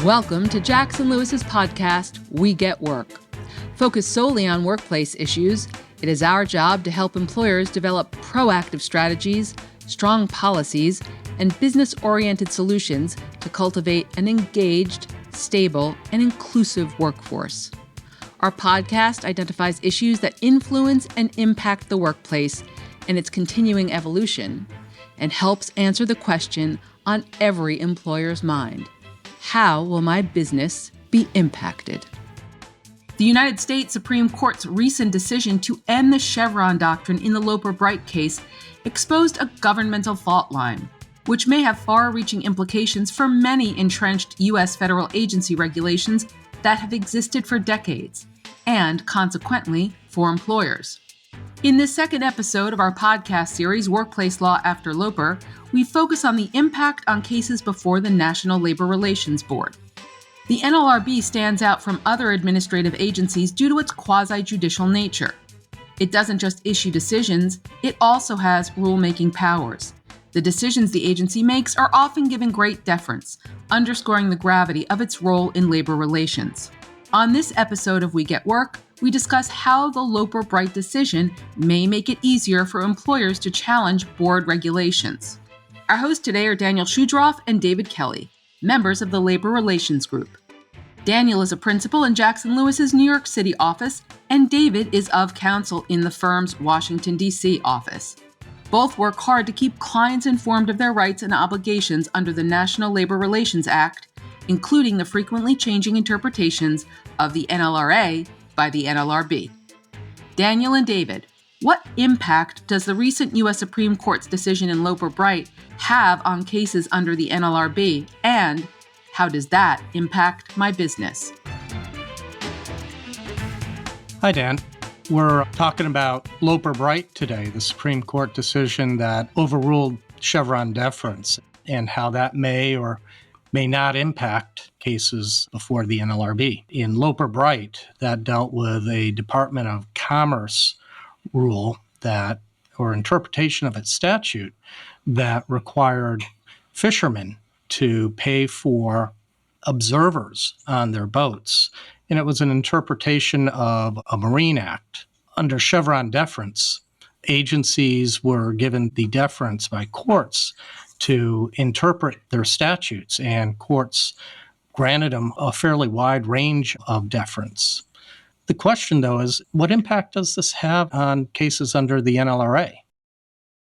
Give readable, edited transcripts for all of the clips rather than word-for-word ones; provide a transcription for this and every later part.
Welcome to Jackson Lewis's podcast, We Get Work. Focused solely on workplace issues, it is our job to help employers develop proactive strategies, strong policies, and business-oriented solutions to cultivate an engaged, stable, and inclusive workforce. Our podcast identifies issues that influence and impact the workplace and its continuing evolution, and helps answer the question on every employer's mind: how will my business be impacted? The United States Supreme Court's recent decision to end the Chevron doctrine in the Loper Bright case exposed a governmental fault line, which may have far-reaching implications for many entrenched U.S. federal agency regulations that have existed for decades, and consequently, for employers. In this second episode of our podcast series, Workplace Law After Loper, we focus on the impact on cases before the National Labor Relations Board. The NLRB stands out from other administrative agencies due to its quasi-judicial nature. It doesn't just issue decisions, it also has rulemaking powers. The decisions the agency makes are often given great deference, underscoring the gravity of its role in labor relations. On this episode of We Get Work, we discuss how the Loper Bright decision may make it easier for employers to challenge board regulations. Our hosts today are Daniel Shudroff and David Kelly, members of the Labor Relations Group. Daniel is a principal in Jackson Lewis's New York City office, and David is of counsel in the firm's Washington, D.C. office. Both work hard to keep clients informed of their rights and obligations under the National Labor Relations Act, including the frequently changing interpretations of the NLRA by the NLRB. Daniel and David, what impact does the recent U.S. Supreme Court's decision in Loper Bright have on cases under the NLRB, and how does that impact my business? Hi, Dan. We're talking about Loper Bright today, the Supreme Court decision that overruled Chevron deference, and how that may or may not impact cases before the NLRB. In Loper Bright, that dealt with a Department of Commerce rule that, or interpretation of its statute, that required fishermen to pay for observers on their boats. And it was an interpretation of a Marine Act. Under Chevron deference, agencies were given the deference by courts to interpret their statutes, and courts granted them a fairly wide range of deference. The question, though, is what impact does this have on cases under the NLRA?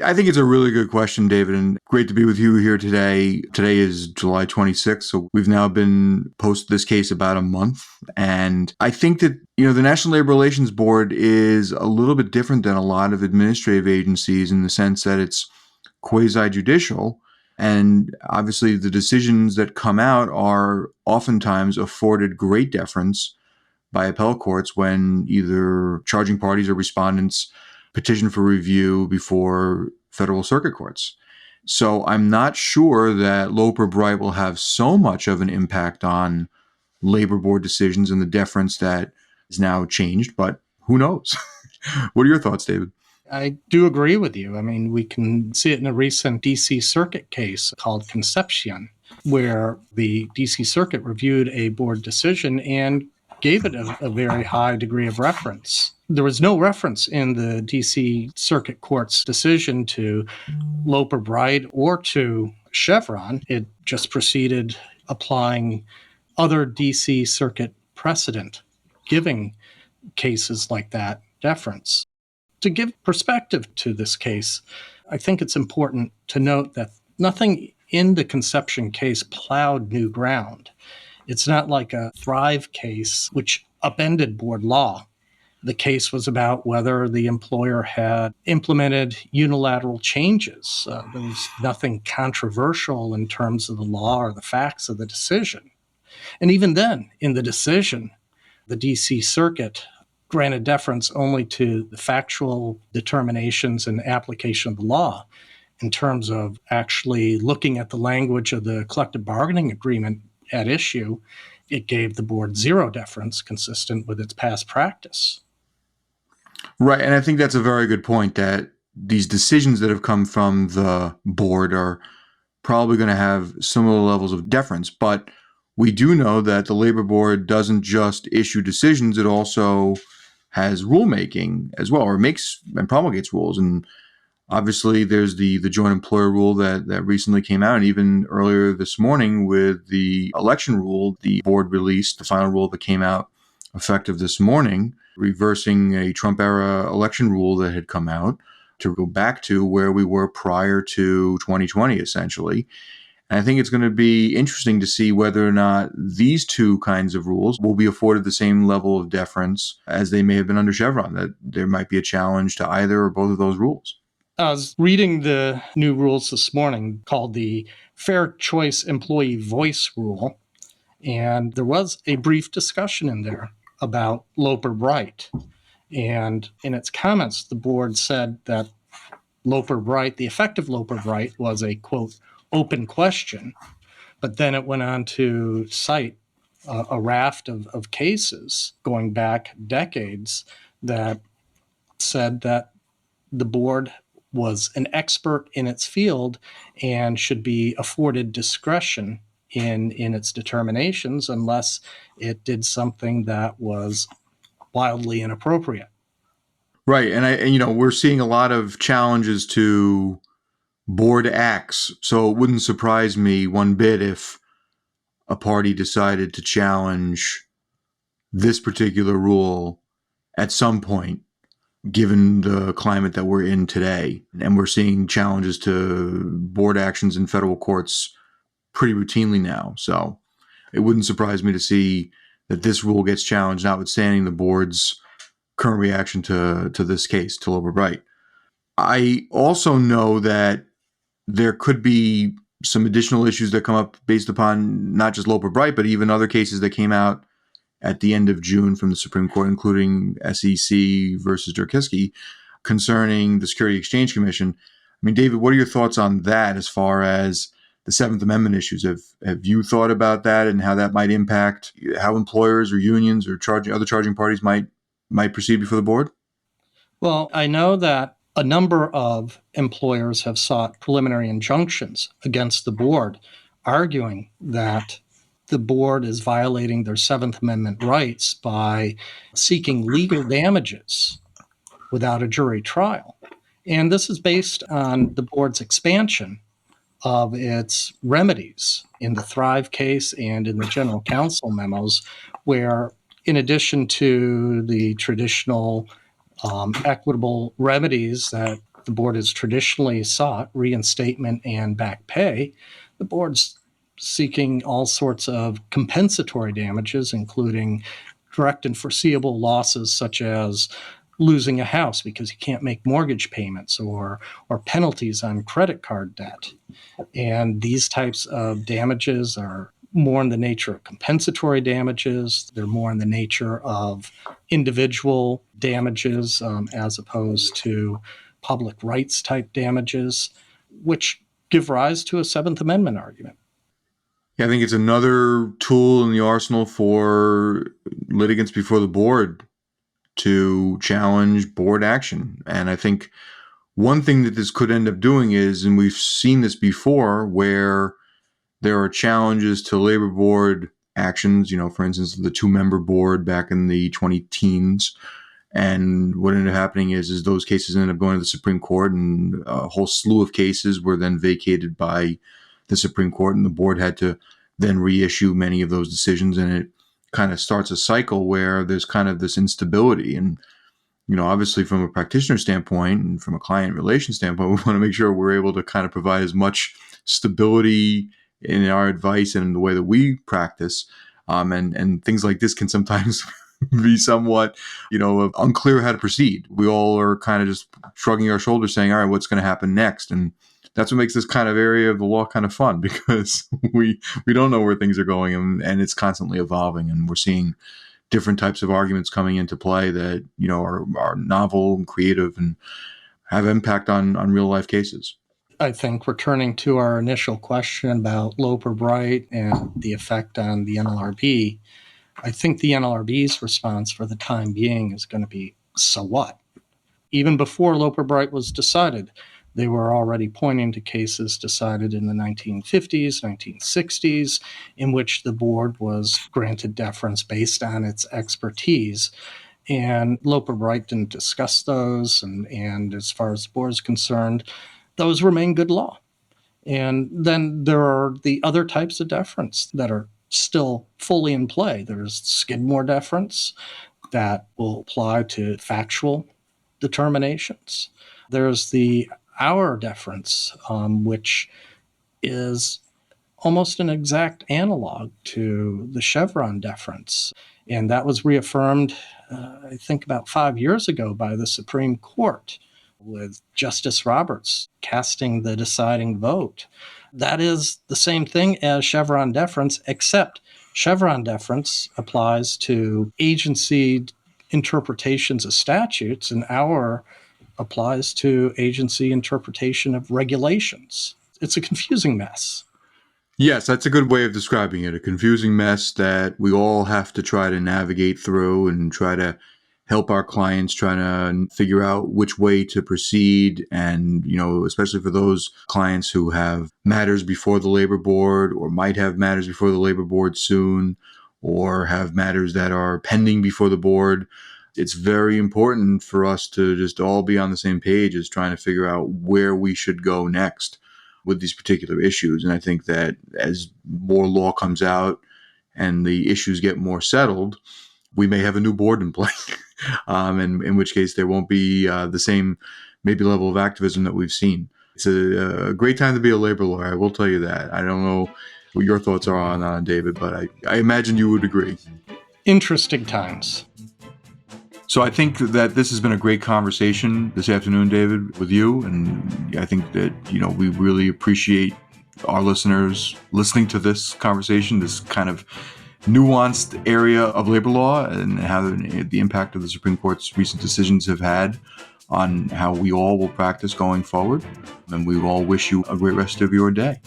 I think it's a really good question, David, and great to be with you here today. Today is July 26th, so we've now been post this case about a month. And I think that, the National Labor Relations Board is a little bit different than a lot of administrative agencies in the sense that it's quasi-judicial. And obviously the decisions that come out are oftentimes afforded great deference by appellate courts when either charging parties or respondents petition for review before federal circuit courts. So I'm not sure that Loper Bright will have so much of an impact on labor board decisions and the deference that is now changed, but who knows? What are your thoughts, David? I do agree with you. I mean, we can see it in a recent D.C. Circuit case called Concepcion, where the D.C. Circuit reviewed a board decision and gave it a very high degree of reference. There was no reference in the D.C. Circuit Court's decision to Loper Bright or to Chevron. It just proceeded applying other D.C. Circuit precedent, giving cases like that deference. To give perspective to this case, I think it's important to note that nothing in the Concepcion case plowed new ground. It's not like a Thrive case, which upended board law. The case was about whether the employer had implemented unilateral changes. There was nothing controversial in terms of the law or the facts of the decision. And even then, in the decision, the D.C. Circuit granted deference only to the factual determinations and application of the law. In terms of actually looking at the language of the collective bargaining agreement at issue, it gave the board zero deference consistent with its past practice. Right. And I think that's a very good point, that these decisions that have come from the board are probably going to have similar levels of deference. But we do know that the labor board doesn't just issue decisions, it also has rulemaking as well, or makes and promulgates rules. And obviously there's the joint employer rule that recently came out. And even earlier this morning with the election rule, the board released the final rule that came out effective this morning, reversing a Trump era election rule that had come out to go back to where we were prior to 2020, essentially. And I think it's going to be interesting to see whether or not these two kinds of rules will be afforded the same level of deference as they may have been under Chevron, that there might be a challenge to either or both of those rules. I was reading the new rules this morning called the Fair Choice Employee Voice Rule, and there was a brief discussion in there about Loper Bright. And in its comments, the board said that Loper Bright, the effective Loper Bright, was a, quote, open question, but then it went on to cite a raft of cases going back decades that said that the board was an expert in its field and should be afforded discretion in its determinations unless it did something that was wildly inappropriate. Right. And we're seeing a lot of challenges to board acts. So it wouldn't surprise me one bit if a party decided to challenge this particular rule at some point, given the climate that we're in today. And we're seeing challenges to board actions in federal courts pretty routinely now. So it wouldn't surprise me to see that this rule gets challenged, notwithstanding the board's current reaction to this case, to Loper Bright. I also know that there could be some additional issues that come up based upon not just Loper Bright, but even other cases that came out at the end of June from the Supreme Court, including SEC versus Durkisky, concerning the Security Exchange Commission. I mean, David, what are your thoughts on that as far as the Seventh Amendment issues? Have you thought about that and how that might impact how employers or unions or other charging parties might proceed before the board? Well, I know that a number of employers have sought preliminary injunctions against the board, arguing that the board is violating their Seventh Amendment rights by seeking legal damages without a jury trial. And this is based on the board's expansion of its remedies in the Thrive case and in the general counsel memos, where in addition to the traditional equitable remedies that the board has traditionally sought, reinstatement and back pay, the board's seeking all sorts of compensatory damages, including direct and foreseeable losses such as losing a house because you can't make mortgage payments, or penalties on credit card debt. And these types of damages are more in the nature of compensatory damages. They're more in the nature of individual damages as opposed to public rights type damages, which give rise to a Seventh Amendment argument. Yeah, I think it's another tool in the arsenal for litigants before the board to challenge board action. And I think one thing that this could end up doing is, and we've seen this before, where there are challenges to labor board actions, for instance, the 2-member board back in the 2010s. And what ended up happening is those cases ended up going to the Supreme Court, and a whole slew of cases were then vacated by the Supreme Court, and the board had to then reissue many of those decisions. And it kind of starts a cycle where there's kind of this instability. And, obviously from a practitioner standpoint and from a client relation standpoint, we want to make sure we're able to kind of provide as much stability in our advice and in the way that we practice. And things like this can sometimes be somewhat, unclear how to proceed. We all are kind of just shrugging our shoulders saying, all right, what's going to happen next? And that's what makes this kind of area of the law kind of fun, because we don't know where things are going, and it's constantly evolving. And we're seeing different types of arguments coming into play that, are novel and creative and have impact on real life cases. I think returning to our initial question about Loper Bright and the effect on the NLRB, I think the NLRB's response for the time being is going to be, so what? Even before Loper Bright was decided, They were already pointing to cases decided in the 1950s, 1960s, in which the board was granted deference based on its expertise. And Loper Bright didn't discuss those. And as far as the board is concerned, those remain good law. And then there are the other types of deference that are still fully in play. There's Skidmore deference that will apply to factual determinations. There's the Auer deference, which is almost an exact analog to the Chevron deference. And that was reaffirmed, I think, about 5 years ago by the Supreme Court, with Justice Roberts casting the deciding vote. That is the same thing as Chevron deference, except Chevron deference applies to agency interpretations of statutes, and Auer applies to agency interpretation of regulations. It's a confusing mess. Yes, that's a good way of describing it. A confusing mess that we all have to try to navigate through and try to help our clients try to figure out which way to proceed. And, especially for those clients who have matters before the labor board or might have matters before the labor board soon, or have matters that are pending before the board. It's very important for us to just all be on the same page as trying to figure out where we should go next with these particular issues. And I think that as more law comes out and the issues get more settled, we may have a new board in play, and in which case there won't be the same maybe level of activism that we've seen. It's a great time to be a labor lawyer, I will tell you that. I don't know what your thoughts are on David, but I imagine you would agree. Interesting times. So I think that this has been a great conversation this afternoon, David, with you. And I think that, we really appreciate our listeners listening to this conversation, this kind of nuanced area of labor law, and how the impact of the Supreme Court's recent decisions have had on how we all will practice going forward. And we all wish you a great rest of your day.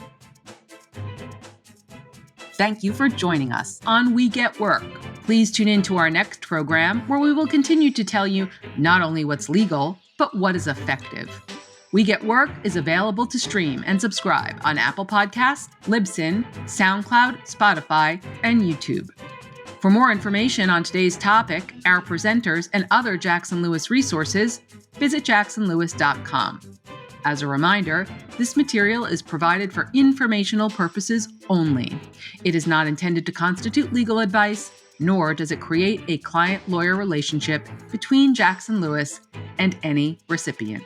Thank you for joining us on We Get Work. Please tune in to our next program, where we will continue to tell you not only what's legal, but what is effective. We Get Work is available to stream and subscribe on Apple Podcasts, Libsyn, SoundCloud, Spotify, and YouTube. For more information on today's topic, our presenters, and other Jackson Lewis resources, visit jacksonlewis.com. As a reminder, this material is provided for informational purposes only. It is not intended to constitute legal advice, nor does it create a client-lawyer relationship between Jackson Lewis and any recipient.